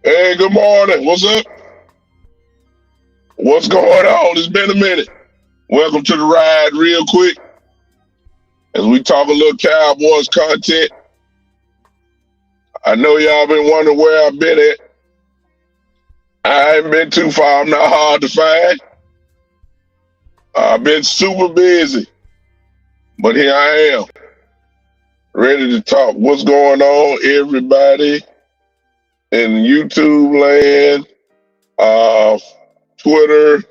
Hey, good morning. What's up? What's going on? It's been a minute. Welcome to the ride, real quick, as we talk a little Cowboys content. I know y'all been wondering where I've been at. I ain't been too far. I'm not hard to find. I've been super busy, but here I am, ready to talk. What's going on, everybody in YouTube land, Twitter.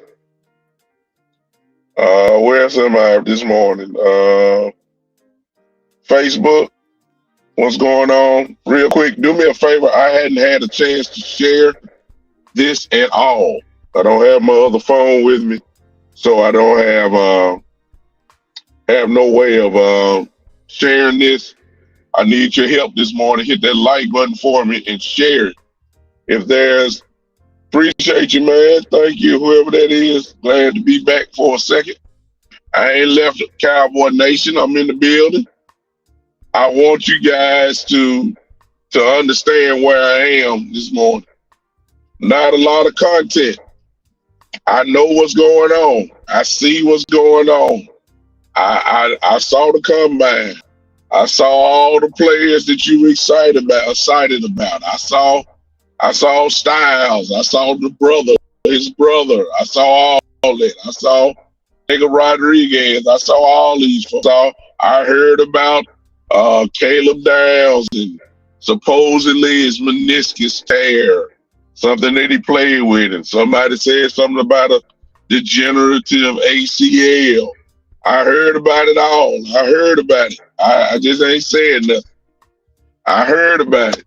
Where else am I this morning? Facebook. What's going on? Real quick, do me a favor. I hadn't had a chance to share this at all. I don't have my other phone with me, so I don't have no way of sharing this. I need your help this morning. Hit that like button for me and share it. If there's, appreciate you, man. Thank you, whoever that is. Glad to be back for a second. I ain't left Cowboy Nation. I'm in the building. I want you guys to understand where I am this morning. Not a lot of content. I know what's going on. I see what's going on. I saw the combine. I saw all the players that you were excited about. I saw Styles. I saw his brother. I saw all that. I saw Jacob Rodriguez. I saw all these folks. I heard about Caleb Downs and supposedly his meniscus tear, something that he played with, and somebody said something about a degenerative ACL. I heard about it all. I heard about it. I just ain't saying nothing. I heard about it.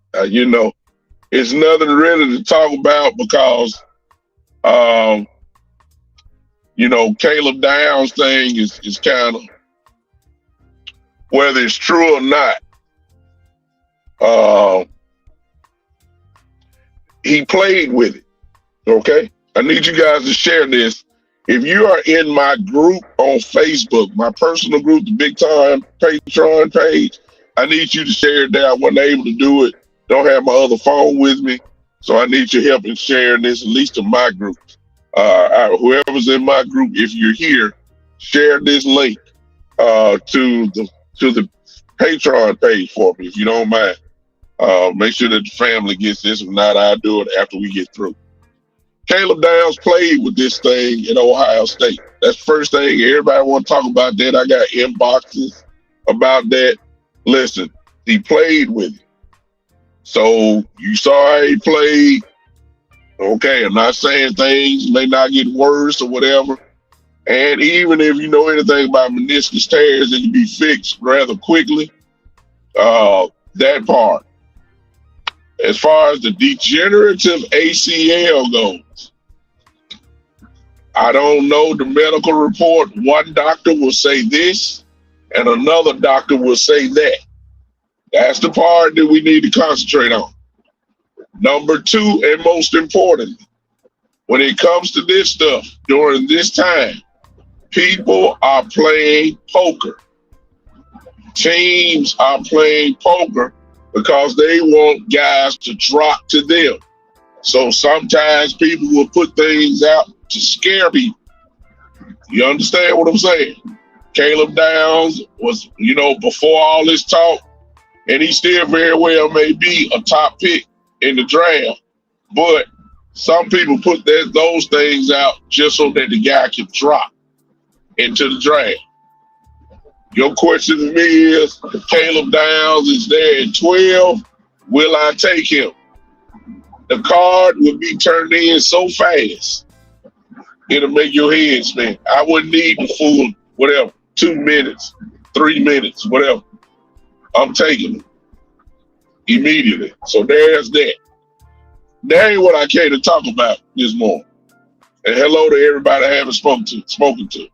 It's nothing really to talk about because, Caleb Downs thing is kind of, whether it's true or not, he played with it. Okay? I need you guys to share this. If you are in my group on Facebook, my personal group, the Big Time Patreon page, I need you to share it there. I wasn't able to do it. Don't have my other phone with me. So I need your help in sharing this, at least to my group. Whoever's in my group, if you're here, share this link to the Patreon page for me, if you don't mind. Make sure that the family gets this. If not, I'll do it after we get through. Caleb Downs played with this thing in Ohio State. That's the first thing. Everybody want to talk about that. I got inboxes about that. Listen, he played with it. So you saw how he played. Okay, I'm not saying things may not get worse or whatever. And even if you know anything about meniscus tears, it can be fixed rather quickly. That part. As far as the degenerative ACL goes, I don't know the medical report. One doctor will say this, and another doctor will say that. That's the part that we need to concentrate on. Number two, and most importantly, when it comes to this stuff, during this time, people are playing poker. Teams are playing poker because they want guys to drop to them. So sometimes people will put things out to scare people. You understand what I'm saying? Caleb Downs was, before all this talk, and he still very well may be a top pick in the draft, but some people put those things out just so that the guy can drop into the draft. Your question to me is, if Caleb Downs is there at 12, will I take him? The card would be turned in so fast, it'll make your head spin. I wouldn't need the full, 2 minutes, 3 minutes, whatever. I'm taking it immediately. So there's that. That ain't what I came to talk about this morning. And hello to everybody I haven't spoken to.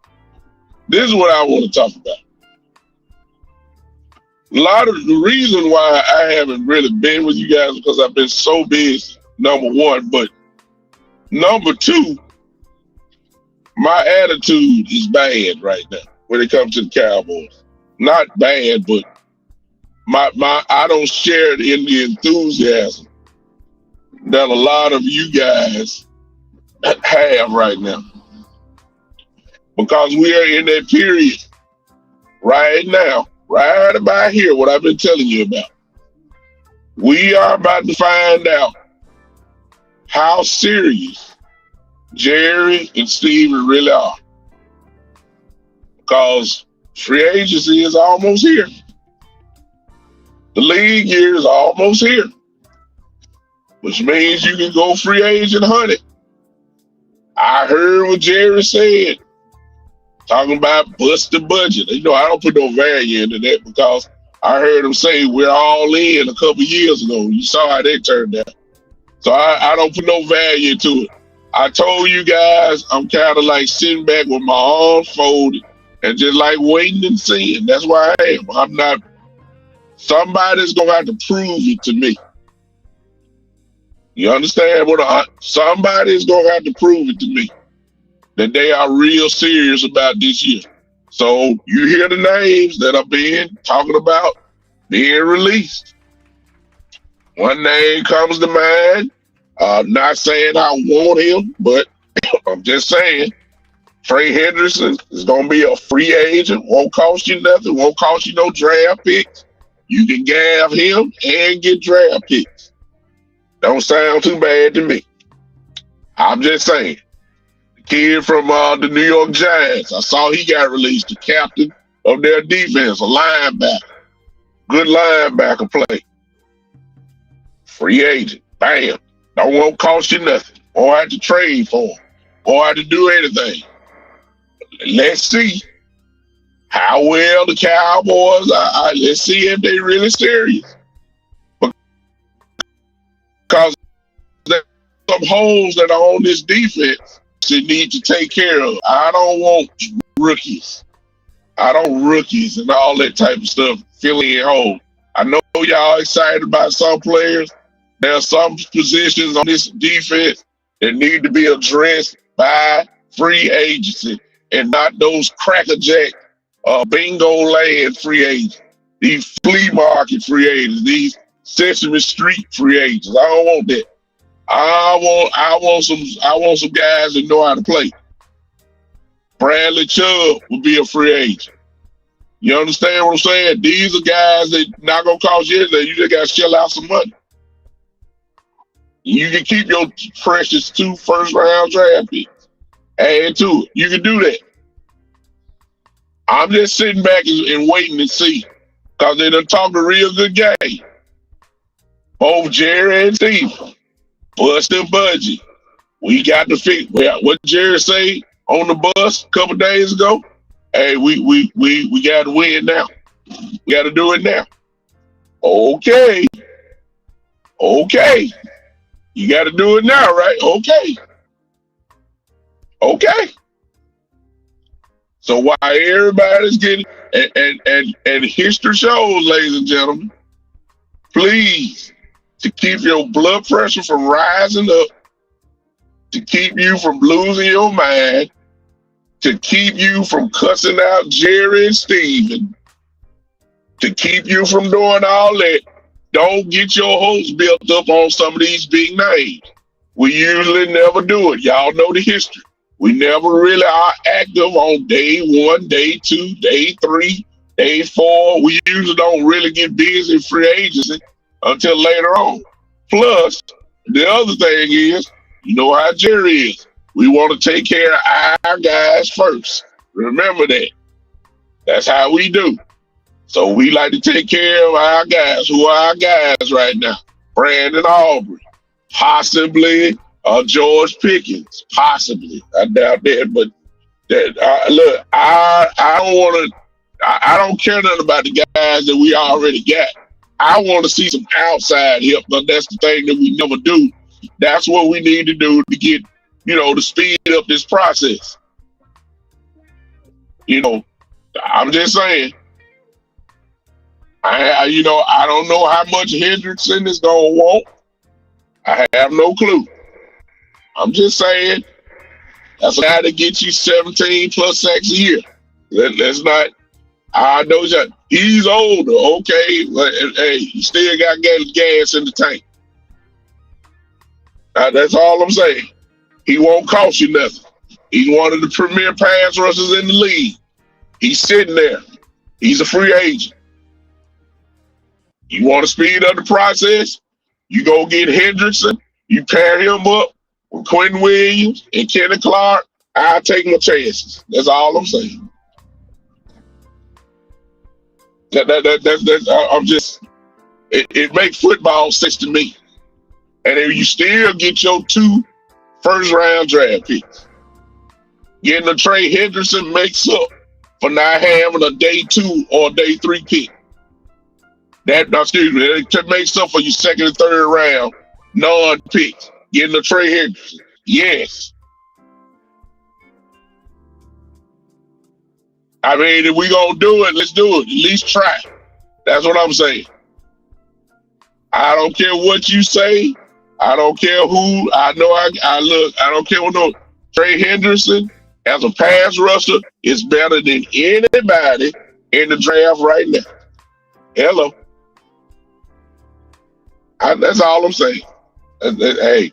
This is what I want to talk about. A lot of the reason why I haven't really been with you guys is because I've been so busy, number one. But number two, my attitude is bad right now when it comes to the Cowboys. Not bad, but I don't share in the enthusiasm that a lot of you guys have right now. Because we are in that period right now, right about here, what I've been telling you about. We are about to find out how serious Jerry and Steven really are. Because free agency is almost here. The league year is almost here, which means you can go free agent hunting. I heard what Jerry said, talking about bust the budget. I don't put no value into that because I heard him say we're all in a couple years ago. You saw how that turned out. So I don't put no value into it. I told you guys I'm kind of like sitting back with my arms folded and just like waiting and seeing. That's where I am. I'm not. Somebody's going to have to prove it to me. You understand somebody's going to have to prove it to me that they are real serious about this year. So you hear the names that are being talking about being released. One name comes to mind. Not saying I want him, but I'm just saying Trey Henderson is going to be a free agent. Won't cost you nothing. Won't cost you no draft picks. You can have him and get draft picks. Don't sound too bad to me. I'm just saying. The kid from the New York Giants, I saw he got released, the captain of their defense, a linebacker. Good linebacker play. Free agent. Bam. Won't cost you nothing. Won't have to trade for him. Won't have to do anything. Let's see how well the Cowboys are. Let's see if they're really serious. Because there's some holes that are on this defense that need to take care of. I don't want rookies. I don't rookies and all that type of stuff filling in holes. I know y'all excited about some players. There are some positions on this defense that need to be addressed by free agency and not those crackerjack bingo land free agents, these flea market free agents, these Sesame Street free agents. I don't want that. I want some guys that know how to play. Bradley Chubb would be a free agent. You understand what I'm saying? These are guys that not gonna cost you anything. You just gotta shell out some money. You can keep your precious 2 first-round draft picks. Add to it. You can do that. I'm just sitting back and waiting to see, because they done talked a real good game. Both Jerry and Steve busting budget. We got to fix what Jerry say on the bus a couple days ago. Hey, we got to win now. We got to do it now. Okay. You got to do it now, right? Okay. So while everybody's getting and history shows, ladies and gentlemen, please, to keep your blood pressure from rising up, to keep you from losing your mind, to keep you from cussing out Jerry and Steven, to keep you from doing all that, don't get your hopes built up on some of these big names. We usually never do it. Y'all know the history. We never really are active on day 1, day 2, day 3, day 4. We usually don't really get busy in free agency until later on. Plus, the other thing is, you know how Jerry is. We want to take care of our guys first. Remember that. That's how we do. So we like to take care of our guys. Who are our guys right now? Brandon Aubrey, possibly George Pickens, possibly. I doubt that, but look, I don't want to. I don't care nothing about the guys that we already got. I want to see some outside help, but that's the thing that we never do. That's what we need to do to get, to speed up this process. I'm just saying. I don't know how much Hendrickson is gonna want. I have no clue. I'm just saying that's a guy that gets you 17 plus sacks a year. Let's not. I know he's older, okay, but hey, he still got gas in the tank. That's all I'm saying. He won't cost you nothing. He's one of the premier pass rushers in the league. He's sitting there. He's a free agent. You want to speed up the process? You go get Hendrickson. You pair him up with Quentin Williams and Kenny Clark. I'll take my chances. That's all I'm saying. I'm just. It makes football sense to me. And if you still get your 2 first-round draft picks, getting a Trey Hendrickson makes up for not having a day 2 or day 3 pick. It makes up for your 2nd and 3rd round non-picks. Getting a Trey Hendrickson. Yes. I mean, if we gonna do it, let's do it. At least try. That's what I'm saying. I don't care what you say. I don't care who. I know I look. I don't care what no. Trey Hendrickson as a pass rusher is better than anybody in the draft right now. Hello. That's all I'm saying. Hey,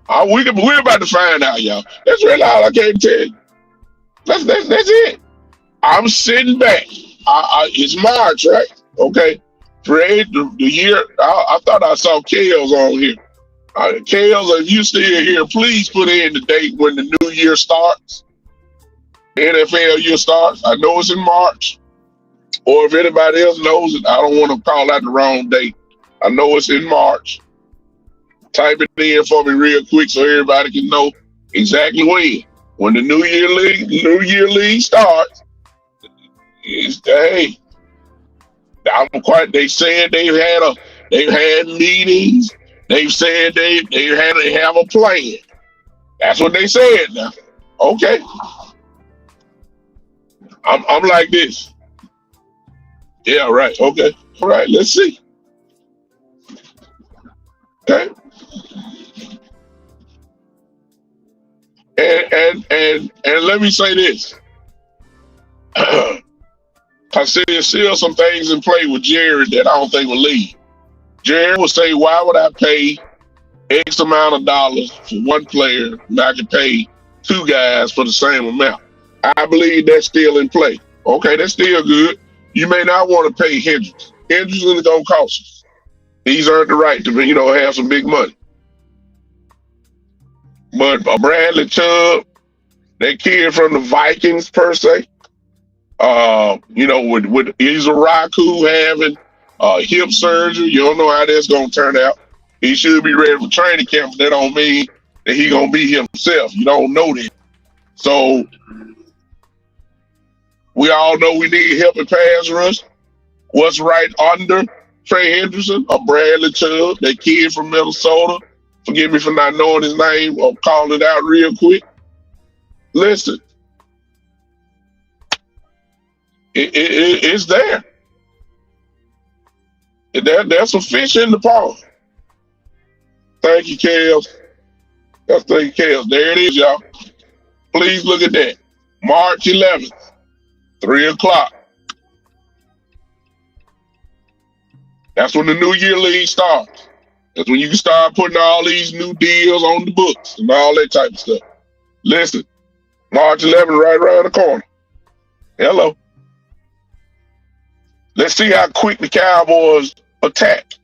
We're about to find out, y'all. That's really all I can tell you. That's it. I'm sitting back. It's March, right? Okay. Trade the year. I thought I saw Kales on here. Kales, if you still here, please put in the date when the new year starts. NFL year starts. I know it's in March. Or if anybody else knows it, I don't want to call out the wrong date. I know it's in March. Type it in for me real quick so everybody can know exactly when. When the New Year League starts, hey, I'm quite. They said they've had meetings. They've said they had to have a plan. That's what they said now. Okay, I'm like this. Yeah, right. Okay, all right. Let's see. Okay, and let me say this. I see there's still some things in play with Jerry that I don't think will leave. Jerry will say, why would I pay X amount of dollars for one player and I can pay two guys for the same amount? I believe that's still in play. Okay, that's still good. You may not want to pay Hendricks. Hendricks is going to cost us. He's earned the right to, have some big money. But Bradley Chubb, that kid from the Vikings per se, with Izaraku having hip surgery, you don't know how that's going to turn out. He should be ready for training camp, but that don't mean that he going to be himself. You don't know that. So we all know we need help in pass rush. What's right under Trey Hendrickson or Bradley Chubb, that kid from Minnesota? Forgive me for not knowing his name or calling it out real quick. Listen, it's there. There's some fish in the pond. Thank you, Kels. Thank you, Kels. There it is, y'all. Please look at that. March 11th, 3 o'clock. That's when the New Year League starts. That's when you can start putting all these new deals on the books and all that type of stuff. Listen, March 11th, right around the corner. Hello. Let's see how quick the Cowboys attack.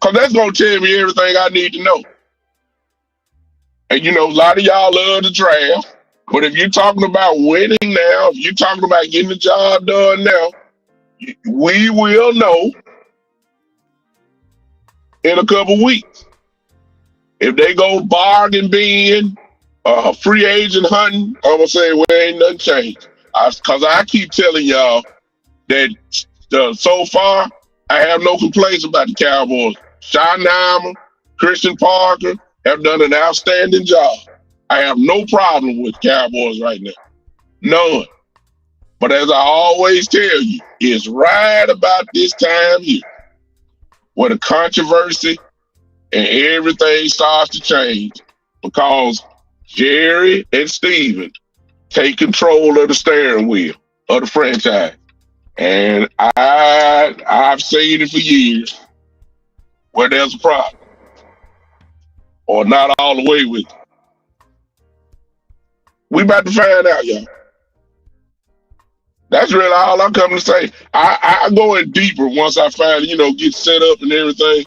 Because that's going to tell me everything I need to know. And, a lot of y'all love the draft. But if you're talking about winning now, if you're talking about getting the job done now, we will know in a couple weeks. If they go bargain bin, free agent hunting, I'm going to say, well, ain't nothing changed. Because I keep telling y'all that so far, I have no complaints about the Cowboys. Sean Neiman, Christian Parker have done an outstanding job. I have no problem with Cowboys right now. None. But as I always tell you, it's right about this time here where the controversy and everything starts to change because Jerry and Steven take control of the steering wheel of the franchise. And I've seen it for years where there's a problem or not all the way with it. We about to find out, y'all. That's really all I'm coming to say. I go in deeper once I find, get set up and everything.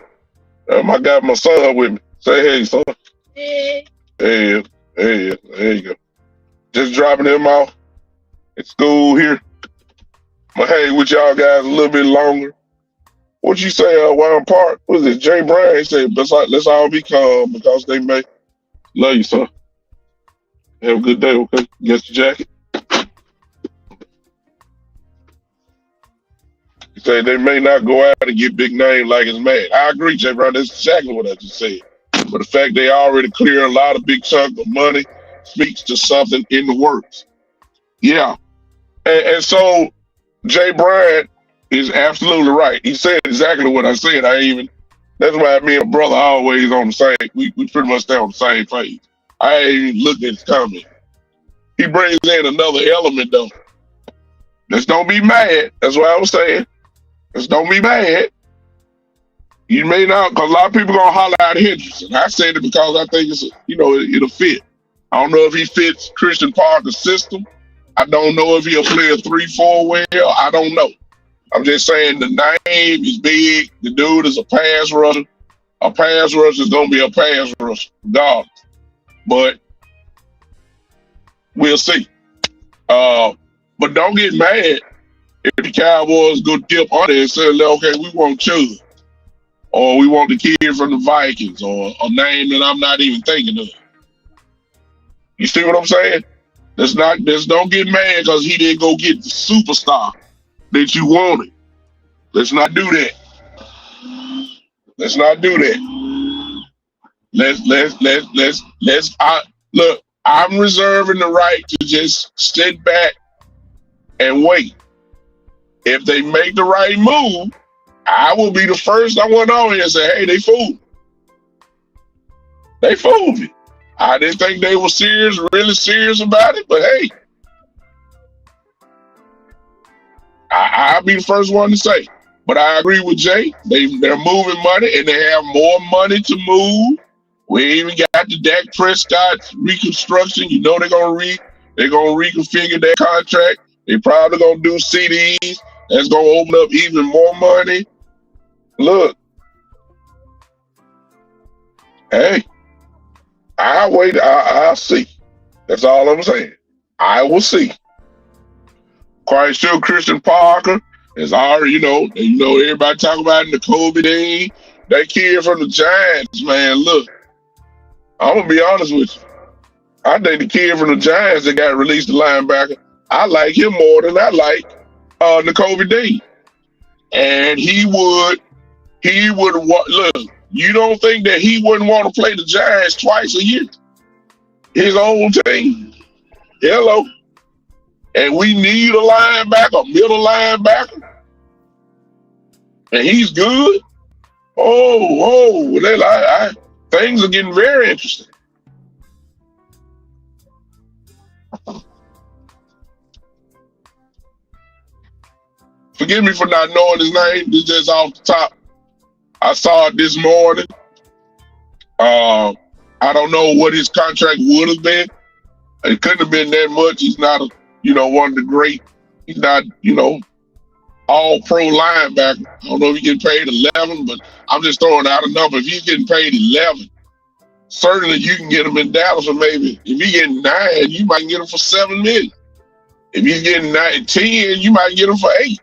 I got my son with me. Say, hey, son. Hey. Hey, there you go. Just dropping him off at school here. But hey, with y'all guys a little bit longer. What you say, Wild Park? What is it? Jay Brown, he said, let's all be calm because they may love you, son. Have a good day, okay? Get your jacket. He said they may not go out and get big name like it's mad. I agree, Jay Brown. That's exactly what I just said. But the fact they already clear a lot of big chunk of money speaks to something in the works. Yeah. And so Jay Bryant is absolutely right. He said exactly what I said. That's why me and brother always on the same, we pretty much stay on the same page. I ain't even looked at his comment. He brings in another element though. Let's don't be mad. That's what I was saying. Let's don't be mad. You may not, because a lot of people gonna holler out Henderson. I said it because I think it's it'll fit. I don't know if he fits Christian Parker's system. I don't know if he'll play a 3-4 well. I don't know. I'm just saying the name is big. The dude is a pass rusher. A pass rusher is gonna be a pass rusher, regardless. But we'll see. But don't get mad if the Cowboys go dip on it and say, okay, we want Chubb, or we want the kid from the Vikings, or a name that I'm not even thinking of. You see what I'm saying? Just don't get mad because he didn't go get the superstar that you wanted. Let's not do that. Let's not do that. Look, I'm reserving the right to just sit back and wait. If they make the right move, I will be the first I went on here and say, hey, they fooled. They fooled me. I didn't think they were really serious about it, but hey, I'll be the first one to say. But I agree with Jay. They're moving money, and they have more money to move. We even got the Dak Prescott reconstruction. You know they're gonna reconfigure their contract. They probably gonna do CDs. That's gonna open up even more money. Look, hey, I'll wait. I'll see. That's all I'm saying. I will see. Quite sure Christian Parker is already, everybody talk about Nakobe Dean. That kid from the Giants, man. Look, I'm gonna be honest with you. I think the kid from the Giants that got released, the linebacker, I like him more than I like Nakobe Dean. And he would look. You don't think that he wouldn't want to play the Giants twice a year? His own team. Hello. And we need a linebacker, middle linebacker. And he's good. Things are getting very interesting. Forgive me for not knowing his name. This is just off the top. I saw it this morning. I don't know what his contract would have been. It couldn't have been that much. He's not one of the great. He's not, all pro linebacker. I don't know if he getting paid 11, but I'm just throwing out a number. If he's getting paid 11, certainly you can get him in Dallas for maybe. If he's getting 9, you might get him for $7 million. If he's getting 10, you might get him for 8.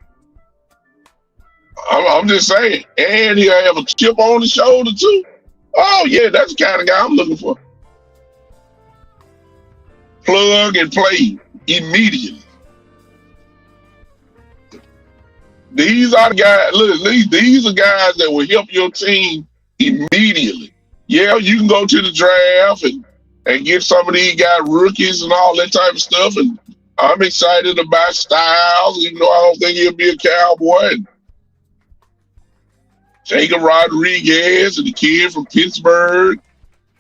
I'm just saying. And he'll have a chip on his shoulder too. Oh yeah, that's the kind of guy I'm looking for. Plug and play immediately. These are the guys. Look, these are guys that will help your team immediately. Yeah, you can go to the draft and get some of these guys rookies and all that type of stuff. And I'm excited about Styles, even though I don't think he'll be a Cowboy. And Jacob Rodriguez and the kid from Pittsburgh,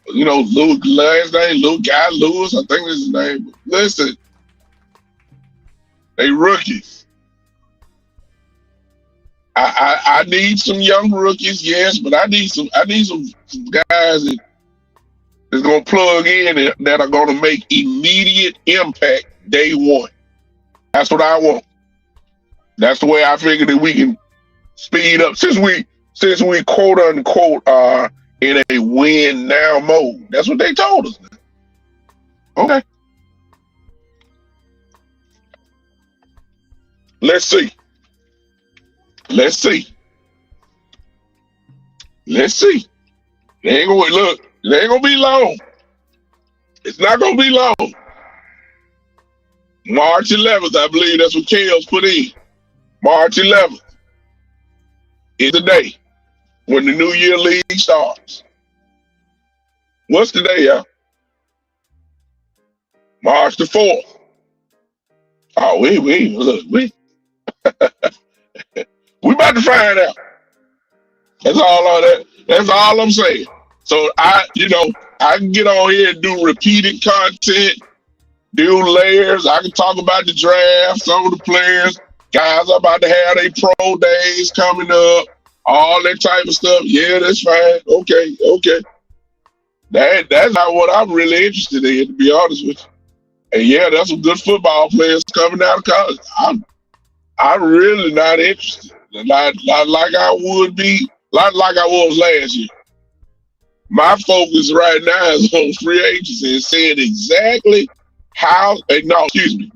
last name, little guy Lewis, I think that's his name. Listen, they rookies. I need some young rookies, yes, but I need some guys that's gonna plug in and that are gonna make immediate impact day one. That's what I want. That's the way I figure that we can speed up since we quote unquote are in a win now mode. That's what they told us. Okay. Let's see. It ain't gonna be long. It's not gonna be long. March 11th, I believe that's what Kels put in. March 11th is the day when the New Year League starts. What's the day, y'all? March the 4th. Oh, we about to find out. That's all I'm saying. So I can get on here and do repeated content, do layers. I can talk about the draft, some of the players. Guys are about to have their pro days coming up. all that type of stuff. Yeah, that's fine. Okay, okay. That's not what I'm really interested in, to be honest with you. And yeah, there's some good football players coming out of college. I'm really not interested. Not like I would be, like I was last year. My focus right now is on free agency and seeing exactly how. No, excuse me.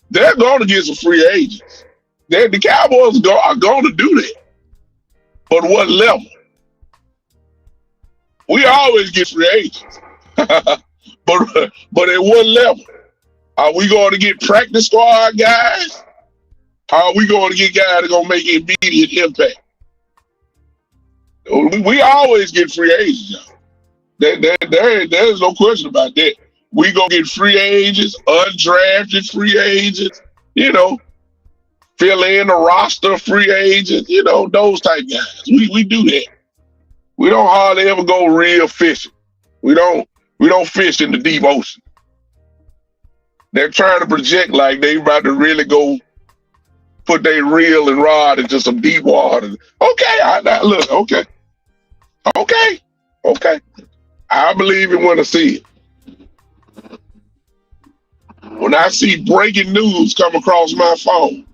They're going to get some free agents. The Cowboys are going to do that. But what level? We always get free agents. but at what level? Are we going to get practice squad guys? Or are we going to get guys that are going to make immediate impact? We always get free agents, y'all. There's no question about that. We gonna get free agents, undrafted free agents, fill in the roster free agents, those type guys. We do that. We don't hardly ever go real fishing. We don't fish in the deep ocean. They're trying to project like they about to really go put their reel and rod into some deep water. Okay, look, okay. I believe it when I see it. When I see breaking news come across my phone,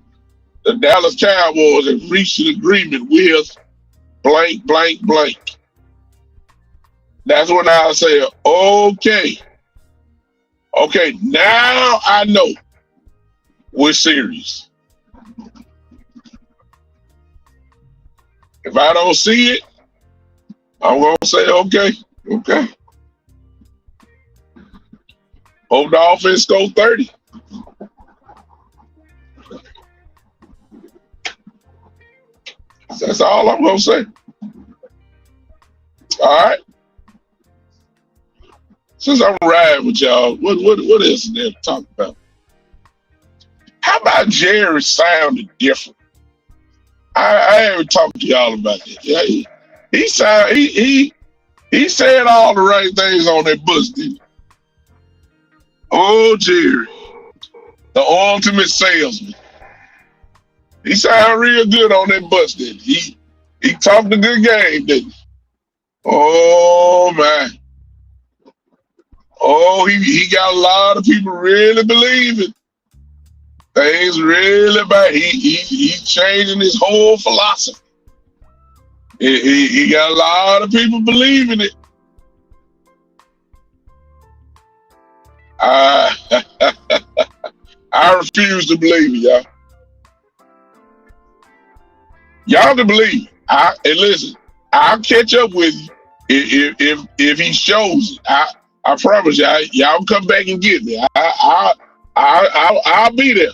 the Dallas Cowboys have reached an agreement with blank, blank, blank. That's when I'll say, okay, now I know we're serious. If I don't see it, I'm going to say, okay. Hope the offense goes 30. That's all I'm going to say. All right. Since I'm riding with y'all, what else is there to talk about? How about Jerry sounded different? I haven't talked to y'all about that. Yeah, he said all the right things on that bus, didn't he? Oh, Jerry, the ultimate salesman. He sounded real good on that bus, didn't he? He talked a good game, didn't he? Oh, man. Oh, he got a lot of people really believing. Things really bad. He's changing his whole philosophy. He got a lot of people believing it. I refuse to believe it, y'all. Y'all can believe it. And listen, I'll catch up with you if he shows it. I promise y'all come back and get me. I'll be there.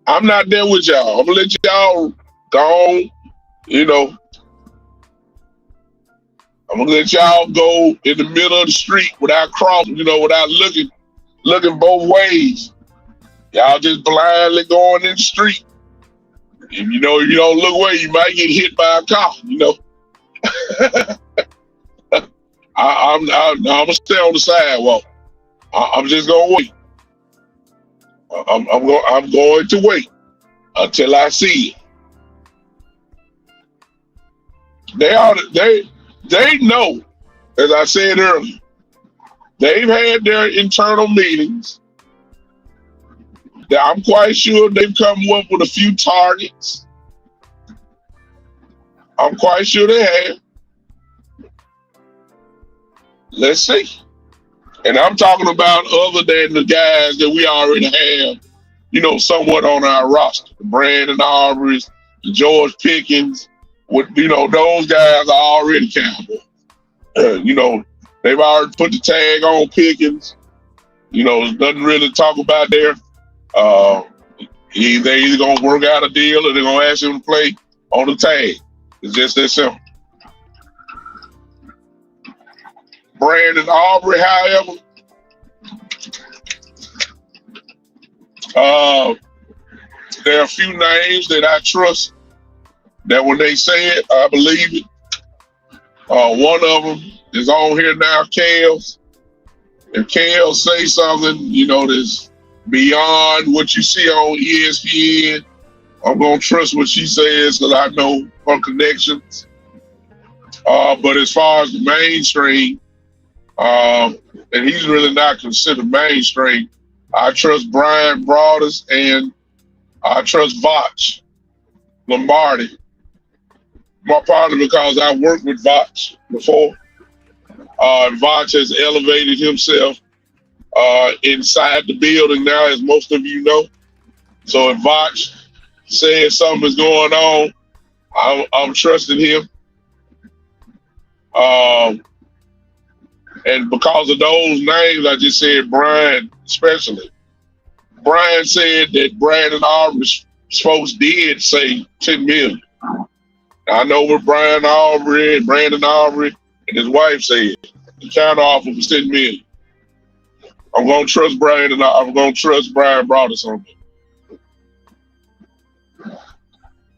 I'm not there with y'all. I'm gonna let y'all go on, I'm gonna let y'all go in the middle of the street without crossing, without looking both ways. Y'all just blindly going in the street. If you don't look away, you might get hit by a car, I'm gonna stay on the sidewalk. I'm just gonna wait. I'm going to wait until I see it. They know, as I said earlier, they've had their internal meetings. I'm quite sure they've come up with a few targets. I'm quite sure they have. Let's see. And I'm talking about other than the guys that we already have, somewhat on our roster. The Brandon Aubreys, the George Pickens, those guys are already Cowboys. They've already put the tag on Pickens. There's nothing really to talk about there. They're either going to work out a deal or they're going to ask him to play on the tag. It's just that simple. Brandon Aubrey, however, there are a few names that I trust that when they say it, I believe it. One of them is on here now, Kels. If Kels say something, that's beyond what you see on ESPN, I'm going to trust what she says because I know her connections. But as far as the mainstream, and he's really not considered mainstream, I trust Brian Broaddus and I trust Voch Lombardi. My partner, because I worked with Voch before. Voch has elevated himself inside the building now, as most of you know. So if Voch says something is going on, I'm trusting him. And because of those names I just said, Brian especially, Brian said that Brandon Aubrey's folks did say 10 million. I know what Brandon Aubrey and his wife said. The counter offer was 10 million. I'm gonna trust Brandon. I'm gonna trust Brian Broaddus on it.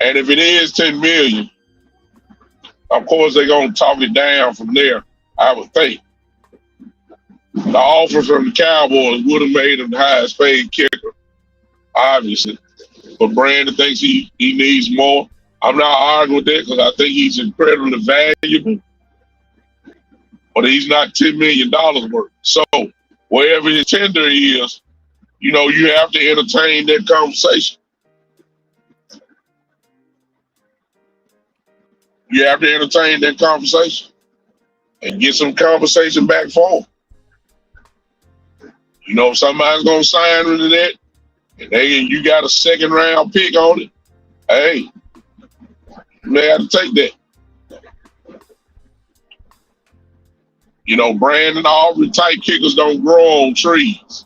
And if it is 10 million, of course they're gonna talk it down from there, I would think. The offer from the Cowboys would have made him the highest paid kicker, obviously. But Brandon thinks he needs more. I'm not arguing with that because I think he's incredibly valuable. But he's not $10 million worth. So wherever his tender is, you know, you have to entertain that conversation. You have to entertain that conversation and get some conversation back forward. You know, if somebody's gonna sign into that, and you got a second round pick on it, hey, you may have to take that. You know, Brandon Aubrey type kickers don't grow on trees.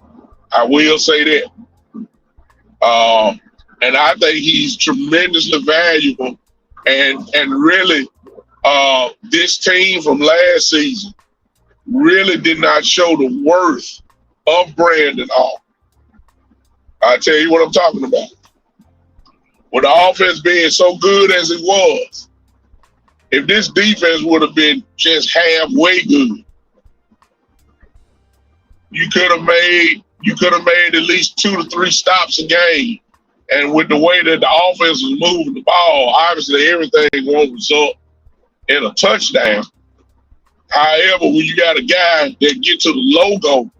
I will say that. And I think he's tremendously valuable. And really, this team from last season really did not show the worth of Brandon Aubrey. I tell you what I'm talking about. With the offense being so good as it was, if this defense would have been just halfway good, you could have made at least 2 to 3 stops a game. And with the way that the offense was moving the ball, obviously everything won't result in a touchdown. However, when you got a guy that gets to the logo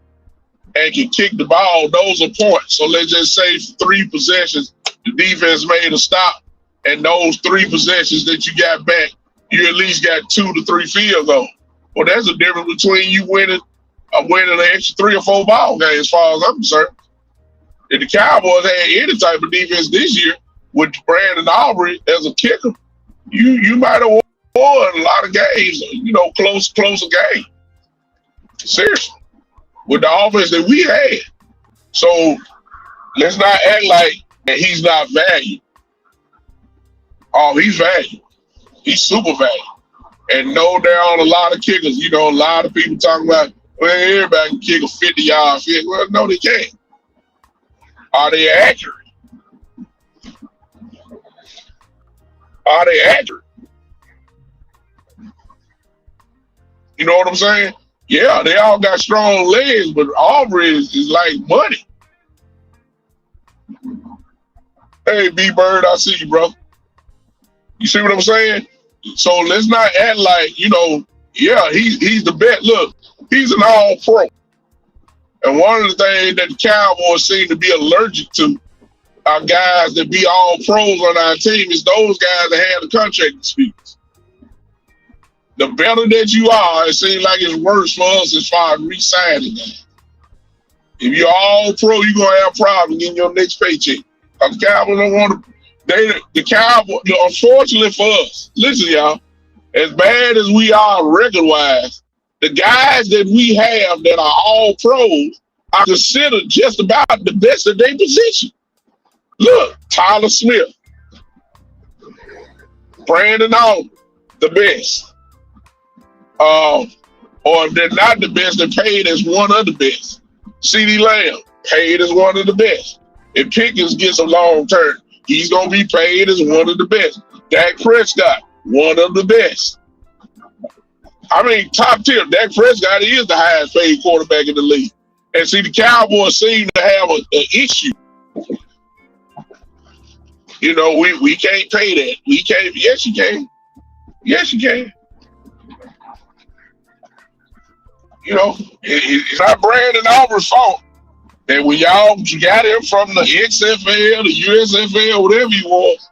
and can kick the ball, those are points. So let's just say for 3 possessions, the defense made a stop, and those 3 possessions that you got back, you at least got 2 to 3 field goals. Well, that's the difference between you winning an extra 3 or 4 ball games, as far as I'm concerned. If the Cowboys had any type of defense this year with Brandon Aubrey as a kicker, you might have won a lot of games, you know, closer game. Seriously. With the offense that we had. So let's not act like he's not valued. Oh, he's valued. He's super valued. And no, there are a lot of kickers. You know, a lot of people talking about, well, everybody can kick a 50-yard field. Well, no, they can't. Are they accurate? Are they accurate? You know what I'm saying? Yeah, they all got strong legs, but Aubrey is like money. Hey, B-Bird, I see you, bro. You see what I'm saying? So let's not act like, you know, yeah, he's the best. Look, he's an all-pro. And one of the things that the Cowboys seem to be allergic to are guys that be all pros on our team is those guys that have the contract disputes. The better that you are, it seems like it's worse for us as far as re-signing guys. If you're all pro, you're going to have problems getting your next paycheck. Because the Cowboys don't want to, the Cowboys, unfortunately for us, listen, y'all, as bad as we are record-wise, the guys that we have that are all pros are considered just about the best at their position. Look, Tyler Smith, Brandon Aubrey, the best. Or if they're not the best, they're paid as one of the best. CeeDee Lamb, paid as one of the best. If Pickens gets a long term, he's going to be paid as one of the best. Dak Prescott, one of the best. I mean, top tier. Dak Prescott is the highest paid quarterback in the league. And see, the Cowboys seem to have an issue. You know, we can't pay that. We can't. Yes, you can. Yes, you can. You know, it's not Brandon Auburn's fault that when y'all got him from the XFL, the USFL, whatever he was,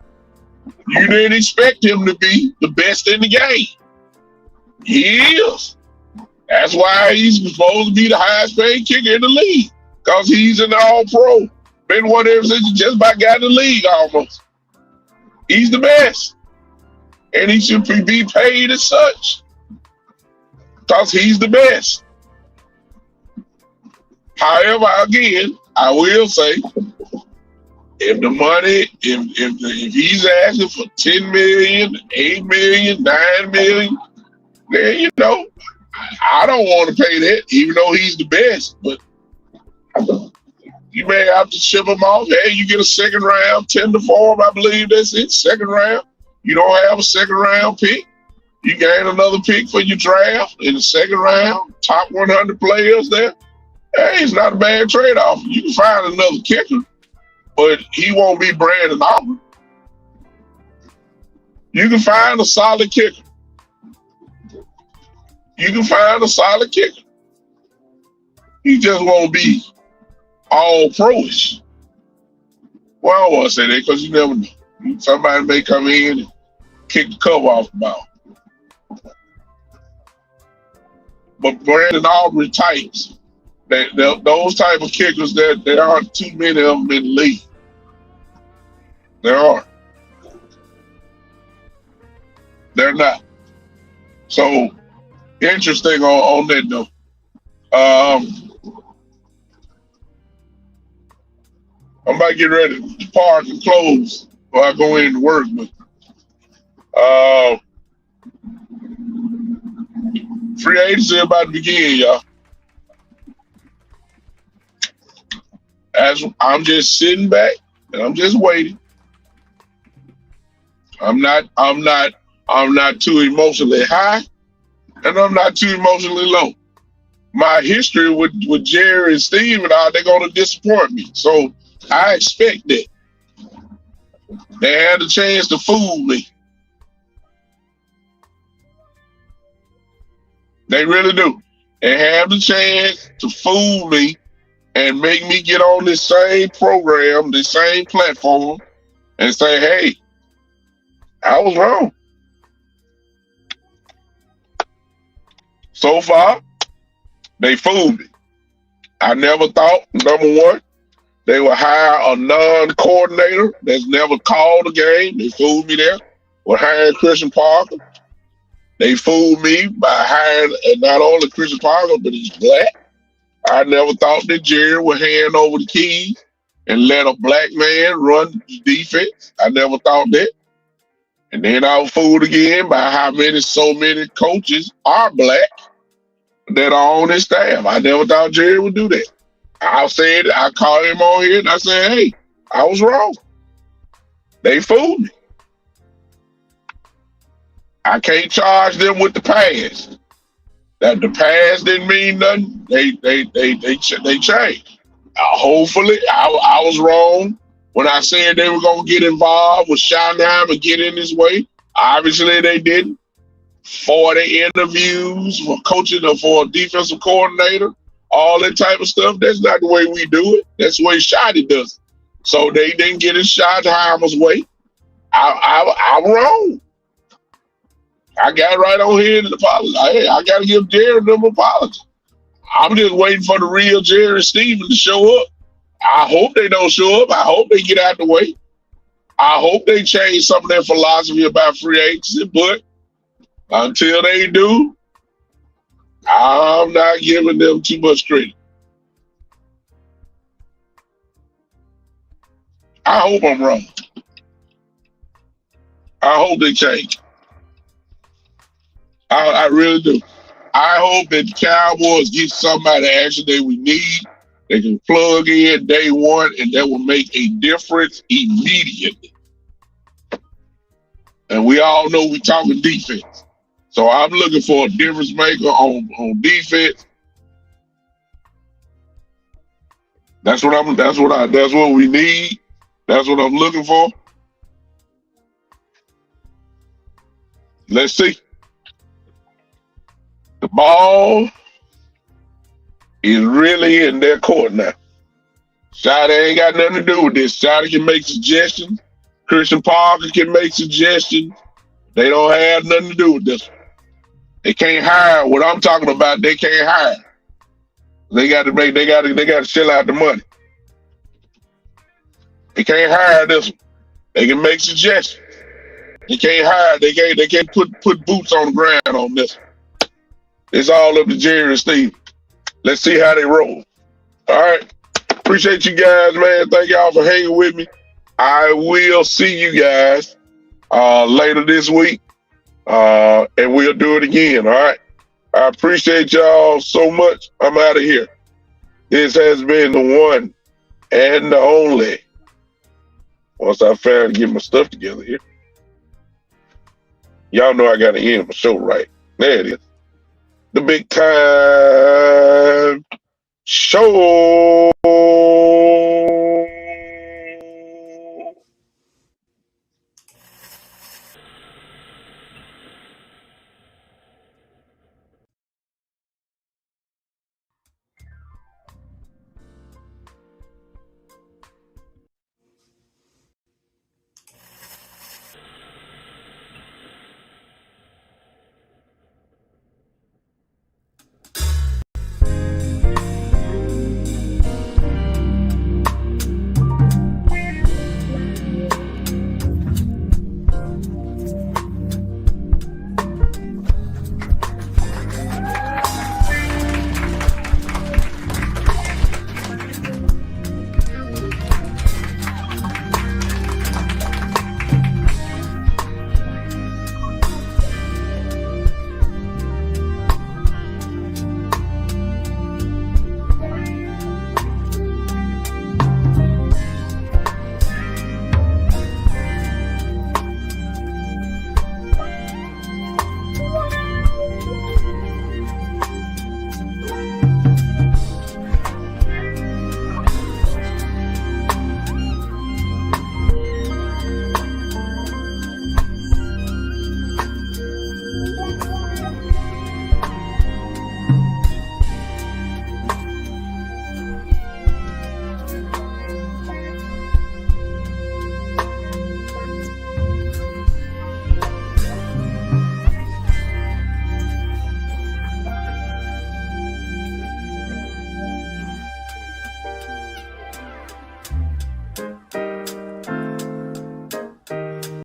you didn't expect him to be the best in the game. He is. That's why he's supposed to be the highest paid kicker in the league, because he's an all-pro. Been one ever since he just about got in the league almost. He's the best. And he should be paid as such, because he's the best. However, again, I will say, if the money, if he's asking for 10 million, 8 million, 9 million, then, you know, I don't want to pay that, even though he's the best. But you may have to ship him off. Hey, you get a second round, 10 to 4, I believe that's it, second round. You don't have a second round pick. You gain another pick for your draft in the second round, top 100 players there. Hey, it's not a bad trade-off. You can find another kicker, but he won't be Brandon Aubrey. You can find a solid kicker. You can find a solid kicker. He just won't be all pro-ish. Well, I don't want to say that because you never know. Somebody may come in and kick the cover off the ball. But Brandon Aubrey types, those type of kickers, there aren't too many of them in the league. There are. They're not. So, interesting on that though. I'm about to get ready to park and close before I go into work, but free agency about to begin, y'all. As I'm just sitting back and I'm just waiting. I'm not too emotionally high, and I'm not too emotionally low. My history with Jerry and Steve and all, they're gonna disappoint me. So I expect that. They had a chance to fool me. They really do. They have the chance to fool me and make me get on this same program, this same platform, and say, hey, I was wrong. So far, they fooled me. I never thought, number one, they would hire a non-coordinator that's never called a game. They fooled me there. With hiring Christian Parker. They fooled me by hiring not only Christian Parker, but he's black. I never thought that Jerry would hand over the keys and let a black man run the defense. I never thought that. And then I was fooled again by how so many coaches are black that are on his staff. I never thought Jerry would do that. I called him on here and I said, hey, I was wrong. They fooled me. I can't charge them with the past. That the past didn't mean nothing. They changed. Hopefully, I was wrong when I said they were gonna get involved with Schottenheimer and get in his way. Obviously, they didn't. 40 interviews for coaching or for a defensive coordinator, all that type of stuff. That's not the way we do it. That's the way Schotty does it. So they didn't get in Schottenheimer's way. I'm wrong. I got right on here and apologize. Hey, I got to give Jerry them apology. I'm just waiting for the real Jerry and Steven to show up. I hope they don't show up. I hope they get out the way. I hope they change some of their philosophy about free agency, but until they do, I'm not giving them too much credit. I hope I'm wrong. I hope they change. I really do. I hope that the Cowboys get somebody actually we need. They can plug in day one, and that will make a difference immediately. And we all know we're talking defense. So I'm looking for a difference maker on defense. That's what we need. That's what I'm looking for. Let's see. The ball is really in their court now. Shotty ain't got nothing to do with this. Shotty can make suggestions. Christian Parker can make suggestions. They don't have nothing to do with this. They can't hire what I'm talking about. They can't hire. They got to shell out the money. They can't hire this one. They can make suggestions. They can't hire. They can't put boots on the ground on this one. It's all up to Jerry and Steve. Let's see how they roll. All right. Appreciate you guys, man. Thank y'all for hanging with me. I will see you guys later this week. And we'll do it again. All right. I appreciate y'all so much. I'm out of here. This has been the one and the only. Once I found to get my stuff together here. Y'all know I got to end my show right. There it is. The Big Time Show.